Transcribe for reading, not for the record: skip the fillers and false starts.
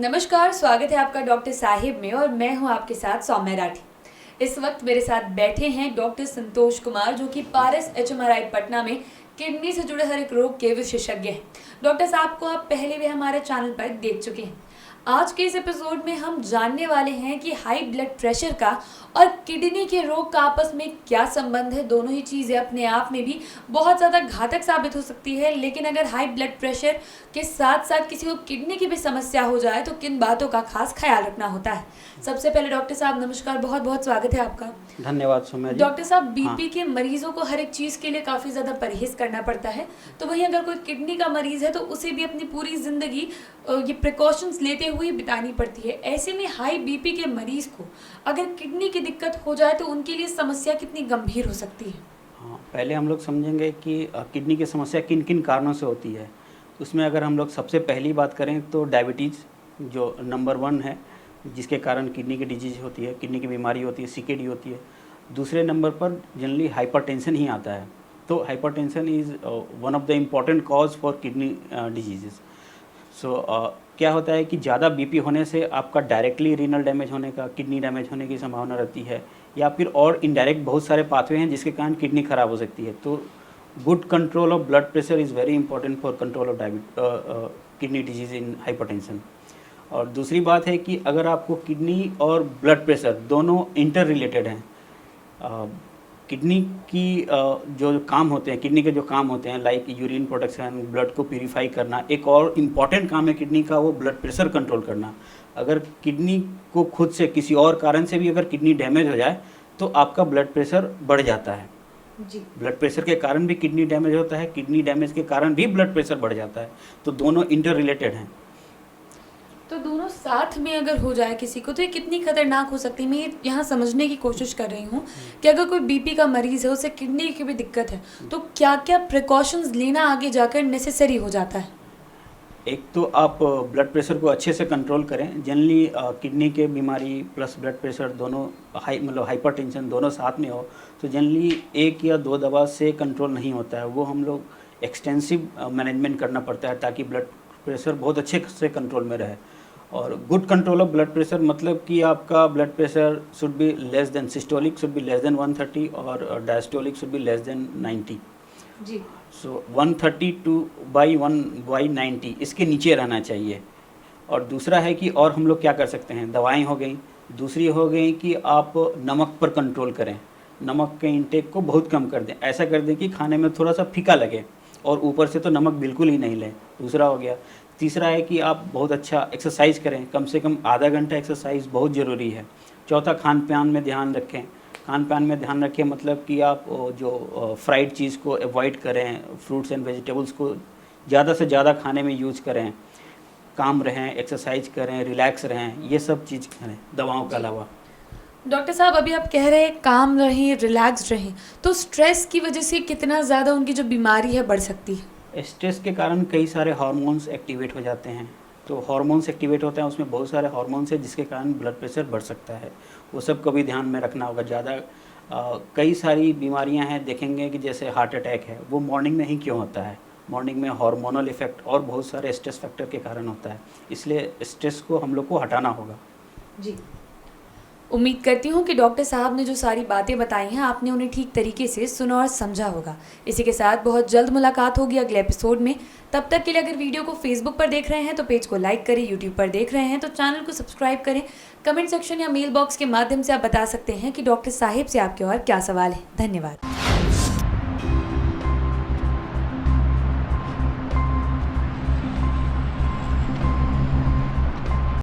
नमस्कार, स्वागत है आपका डॉक्टर साहिब में और मैं हूं आपके साथ सौम्या राठी। इस वक्त मेरे साथ बैठे हैं डॉक्टर संतोष कुमार, जो कि पारस HMRI पटना में किडनी से जुड़े हर एक रोग के विशेषज्ञ हैं। डॉक्टर साहब को आप पहले भी हमारे चैनल पर देख चुके हैं। आज के इस एपिसोड में हम जानने वाले हैं कि हाई ब्लड प्रेशर का और किडनी के रोग का आपस में क्या संबंध है। दोनों ही चीज़ें अपने आप में भी बहुत ज़्यादा घातक साबित हो सकती है, लेकिन अगर हाई ब्लड प्रेशर के साथ साथ किसी को किडनी की भी समस्या हो जाए तो किन बातों का खास ख्याल रखना होता है। सबसे पहले डॉक्टर साहब नमस्कार, बहुत बहुत स्वागत है आपका। धन्यवाद सौम्या जी। डॉक्टर साहब, बीपी के मरीजों को हर एक चीज़ के लिए काफ़ी ज़्यादा परहेज करना पड़ता है, तो वहीं अगर कोई किडनी का मरीज़ है तो उसे भी अपनी पूरी ज़िंदगी ये प्रिकॉशंस लेते हुए बितानी पड़ती है। ऐसे में हाई बीपी के मरीज़ को अगर किडनी की दिक्कत हो जाए तो उनके लिए समस्या कितनी गंभीर हो सकती है? हाँ, पहले हम लोग समझेंगे कि किडनी की समस्या किन किन कारणों से होती है। उसमें अगर हम लोग सबसे पहली बात करें तो डायबिटीज़ जो नंबर 1 है, जिसके कारण किडनी की डिजीज होती है, किडनी की बीमारी होती है, CKD होती है। दूसरे नंबर पर जनरली हाइपरटेंशन ही आता है। तो hypertension is one of the important cause for kidney disease. क्या होता है कि ज़्यादा बीपी होने से आपका डायरेक्टली रीनल डैमेज होने का, किडनी डैमेज होने की संभावना रहती है, या फिर और इनडायरेक्ट बहुत सारे पाथवे हैं जिसके कारण किडनी खराब हो सकती है। तो good control of blood pressure is very important for control of kidney disease in hypertension. और दूसरी बात है कि अगर आपको किडनी और ब्लड प्रेशर दोनों इंटर रिलेटेड हैं, किडनी की जो काम होते हैं, किडनी के जो काम होते हैं लाइक यूरिन प्रोडक्शन, ब्लड को प्यूरिफाई करना, एक और इम्पॉर्टेंट काम है किडनी का, वो ब्लड प्रेशर कंट्रोल करना। अगर किडनी को खुद से किसी और कारण से भी अगर किडनी डैमेज हो जाए तो आपका ब्लड प्रेशर बढ़ जाता है जी। ब्लड प्रेशर के कारण भी किडनी डैमेज होता है, किडनी डैमेज के कारण भी ब्लड प्रेशर बढ़ जाता है। तो दोनों इंटर रिलेटेड हैं। तो दोनों साथ में अगर हो जाए किसी को तो ये कितनी खतरनाक हो सकती है। मैं यहाँ समझने की कोशिश कर रही हूँ कि अगर कोई बीपी का मरीज़ है, उसे किडनी की भी दिक्कत है, तो क्या क्या प्रिकॉशंस लेना आगे जाकर नेसेसरी हो जाता है? एक तो आप ब्लड प्रेशर को अच्छे से कंट्रोल करें। जनरली किडनी के बीमारी प्लस ब्लड प्रेशर दोनों हाइपरटेंशन दोनों साथ में हो तो जनरली 1 या 2 दवा से कंट्रोल नहीं होता है। वो हम लोग एक्सटेंसिव मैनेजमेंट करना पड़ता है ताकि ब्लड प्रेशर बहुत अच्छे से कंट्रोल में रहे। और good control of blood pressure मतलब कि आपका blood pressure should be less than, systolic should be less than 130 और diastolic should be less than 90 जी। सो 132/1/90 इसके नीचे रहना चाहिए। और दूसरा है कि और हम लोग क्या कर सकते हैं, दवाएं हो गई। दूसरी हो गई कि आप नमक पर कंट्रोल करें, नमक के इंटेक को बहुत कम कर दें। ऐसा कर दें कि खाने में थोड़ा सा फीका लगे और ऊपर से तो नमक बिल्कुल ही नहीं लें। दूसरा हो गया। तीसरा है कि आप बहुत अच्छा एक्सरसाइज करें, कम से कम आधा घंटा एक्सरसाइज बहुत ज़रूरी है। चौथा, खान पान में ध्यान रखें। खान पान में ध्यान रखें मतलब कि आप जो फ्राइड चीज़ को अवॉइड करें, फ्रूट्स एंड वेजिटेबल्स को ज़्यादा से ज़्यादा खाने में यूज करें, काम रहें, एक्सरसाइज करें, रिलैक्स रहें, ये सब चीज़ करें दवाओं के अलावा। डॉक्टर साहब, अभी आप कह रहे हैं काम रहें, रिलैक्स रहें, तो स्ट्रेस की वजह से कितना ज़्यादा उनकी जो बीमारी है बढ़ सकती है? स्ट्रेस के कारण कई सारे हार्मोन्स एक्टिवेट हो जाते हैं। तो हार्मोन्स एक्टिवेट होते हैं, उसमें बहुत सारे हार्मोन्स हैं जिसके कारण ब्लड प्रेशर बढ़ सकता है। वो सब को भी ध्यान में रखना होगा। ज़्यादा कई सारी बीमारियां हैं, देखेंगे कि जैसे हार्ट अटैक है, वो मॉर्निंग में ही क्यों होता है? मॉर्निंग में हार्मोनल इफेक्ट और बहुत सारे स्ट्रेस फैक्टर के कारण होता है। इसलिए स्ट्रेस को हम लोग को हटाना होगा। जी। उम्मीद करती हूँ कि डॉक्टर साहब ने जो सारी बातें बताई हैं आपने उन्हें ठीक तरीके से सुना और समझा होगा। इसी के साथ बहुत जल्द मुलाकात होगी अगले एपिसोड में। तब तक के लिए अगर वीडियो को फेसबुक पर देख रहे हैं तो पेज को लाइक करें, यूट्यूब पर देख रहे हैं तो चैनल को सब्सक्राइब करें। कमेंट सेक्शन या मेल बॉक्स के माध्यम से आप बता सकते हैं कि डॉक्टर साहिब से आपके और क्या सवाल है। धन्यवाद।